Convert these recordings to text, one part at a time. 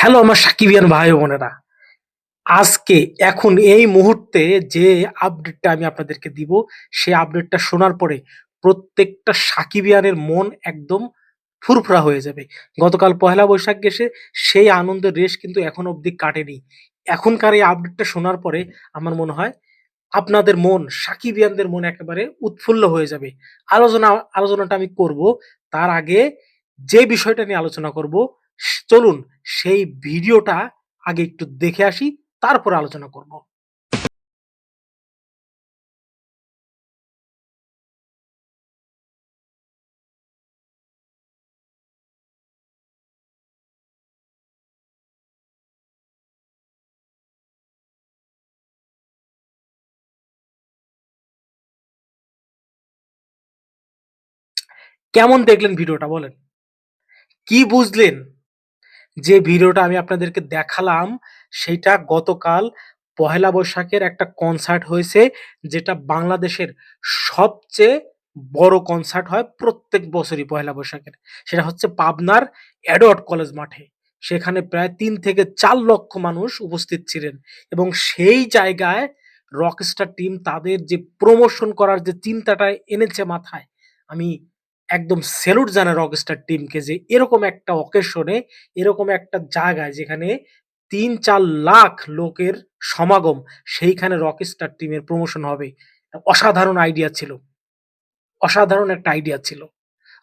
Hello আমার সাকিবিয়ান ভাই ও বোনেরা। আজকে এখন এই মুহূর্তে যে আপডেটটা আমি আপনাদেরকে দিব, সেই আপডেটটা শোনার পরে প্রত্যেকটা সাকিবিয়ানের মন একদম ফুরফুরা হয়ে যাবে। গতকাল পহেলা বৈশাখ গেছে, সেই আনন্দের রেশ কিন্তু এখনো অবধি কাটেনি। এখনকার এই আপডেটটা শোনার পরে আমার মনে হয় আপনাদের মন, সাকিবিয়ানদের মন একেবারে উৎফুল্ল হয়ে যাবে। আলোচনাটা আমি করব। তার আগে যে বিষয়টা নিয়ে আলোচনা করব, চলুন সেই ভিডিওটা আগে একটু দেখে আসি, তারপরে আলোচনা করব। কেমন দেখলেন ভিডিওটা বলেন? কি বুঝলেন? যে ভিডিওটা আমি আপনাদেরকে দেখালাম, সেইটা গতকাল পহেলা বৈশাখের একটা কনসার্ট হয়েছে, যেটা বাংলাদেশের সবচেয়ে বড় কনসার্ট হয় প্রত্যেক বছরই পহেলা বৈশাখের। সেটা হচ্ছে পাবনার এডওয়ার্ড কলেজ মাঠে। সেখানে প্রায় ৩ থেকে ৪ লক্ষ মানুষ উপস্থিত ছিলেন এবং সেই জায়গায় রকস্টার টিম তাদের যে প্রমোশন করার যে চিন্তাটা এনেছে মাথায়, আমি একদম সেলুট জানাই রকস্টার টিমকে যে এরকম একটা অকেশনে, এরকম একটা জায়গায় যেখানে ৩-৪ লাখ লোকের সমাগম, সেইখানে রকস্টার টিমের প্রমোশন হবে। অসাধারণ আইডিয়া ছিল। অসাধারণ একটা আইডিয়া ছিল।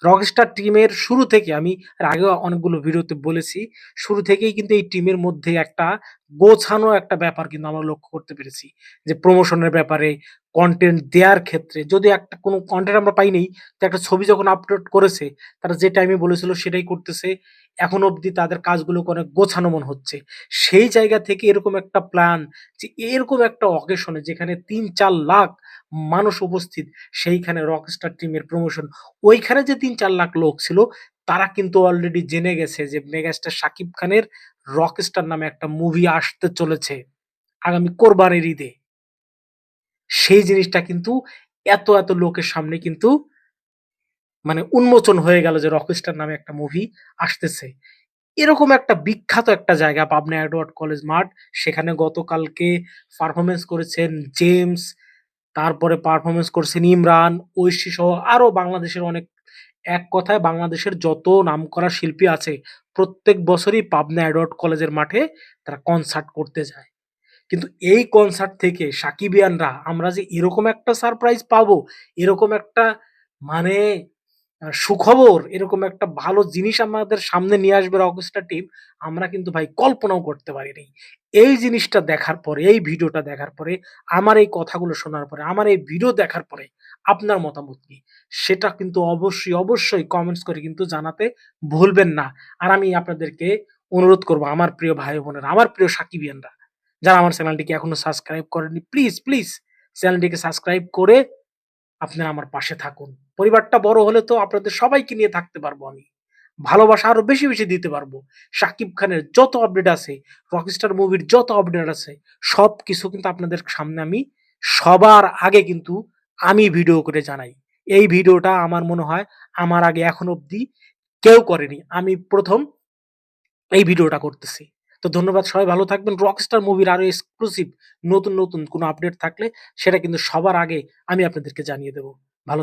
রকস্টার টিমের শুরু থেকে আমি এর আগেও অনেকগুলো ভিডিওতে বলেছি, শুরু থেকেই কিন্তু এই টিমের মধ্যে একটা গোছানো একটা ব্যাপার কিন্তু আমরা লক্ষ্য করতে পেরেছি। যে প্রমোশনের ব্যাপারে, কনটেন্ট দেয়ার ক্ষেত্রে যদি একটা কোনো কনটেন্ট আমরা পাই নাই, তো একটা ছবি যখন আপলোড করেছে, তারা যে টাইমে বলেছিল সেটাই করতেছে। এখনো অব্দি তাদের কাজগুলোকে অনেক গোছানো মনে হচ্ছে। সেই জায়গা থেকে এরকম একটা প্ল্যান, যে এরকম একটা অকেশনে যেখানে ৩-৪ লাখ মানুষ উপস্থিত, সেইখানে রকস্টার টিমের প্রমোশন। ওইখানে যে ৩-৪ লাখ লোক ছিল, তারা কিন্তু অলরেডি জেনে গেছে যে মেগাস্টার শাকিব খানের 'রকস্টার' নামে একটা মুভি আসতে চলেছে আগামী কোরবানির ঈদে। সেই জিনিসটা কিন্তু এত লোকের সামনে কিন্তু মানে উন্মোচন হয়ে গেল যে 'রকস্টার' নামে একটা মুভি আসতেছে। এরকম একটা বিখ্যাত একটা জায়গা পাবনা এডওয়ার্ড কলেজ মাঠ। সেখানে গতকালকে পারফরম্যান্স করেছেন জেমস, তারপরে পারফরম্যান্স করছেন ইমরান, ঐশী সহ আরো বাংলাদেশের অনেক, এক কথায় বাংলাদেশের যত নামকরা শিল্পী আছে, প্রত্যেক বছরই পাবনা এডওয়ার্ড কলেজের মাঠে তারা কনসার্ট করতে যায়। কিন্তু এই কনসার্ট থেকে সাকিবিয়ানরা আমরা যে এরকম একটা সারপ্রাইজ পাবো, এরকম একটা মানে সুখবর, এরকম একটা ভালো জিনিস আমাদের সামনে নিয়ে আসবে রকস্টার টিম, আমরা কিন্তু ভাই কল্পনাও করতে পারিনি। এই জিনিসটা দেখার পরে, এই ভিডিওটা দেখার পরে, আমার এই কথাগুলো শোনার পরে, আমার এই ভিডিও দেখার পরে আপনার মতামত কি? সেটা কিন্তু অবশ্যই কমেন্টস করে কিন্তু জানাতে ভুলবেন না। আর আমি আপনাদেরকে অনুরোধ করব, আমার প্রিয় ভাই-বোনেরা, আমার প্রিয় সাকিবিয়ানরা, যারা আমার চ্যানেলটিকে এখনো সাবস্ক্রাইব করেননি, প্লিজ চ্যানেলটিকে সাবস্ক্রাইব করে আপনারা আমার পাশে থাকুন। পরিবারটা বড় হলে তো আপনাদের সবাইকে নিয়ে থাকতে পারবো আমি। ভালোবাসা আরো বেশি দিতে পারবো। শাকিব খানের যত আপডেট আছে, রকস্টার মুভির যত আপডেট আছে, সবকিছু কিন্তু আপনাদের সামনে আমি সবার আগে কিন্তু আমি ভিডিও করে জানাই। এই ভিডিওটা আমার মনে হয় আমার আগে এখনো অব্দি কেউ করেনি। আমি ১ম এই ভিডিওটা করতেছি। তো ধন্যবাদ, সবাই ভালো থাকবেন। রকস্টার মুভির আরো এক্সক্লুসিভ নতুন কোনো আপডেট থাকলে সেটা কিন্তু সবার আগে আমি আপনাদেরকে জানিয়ে দেব।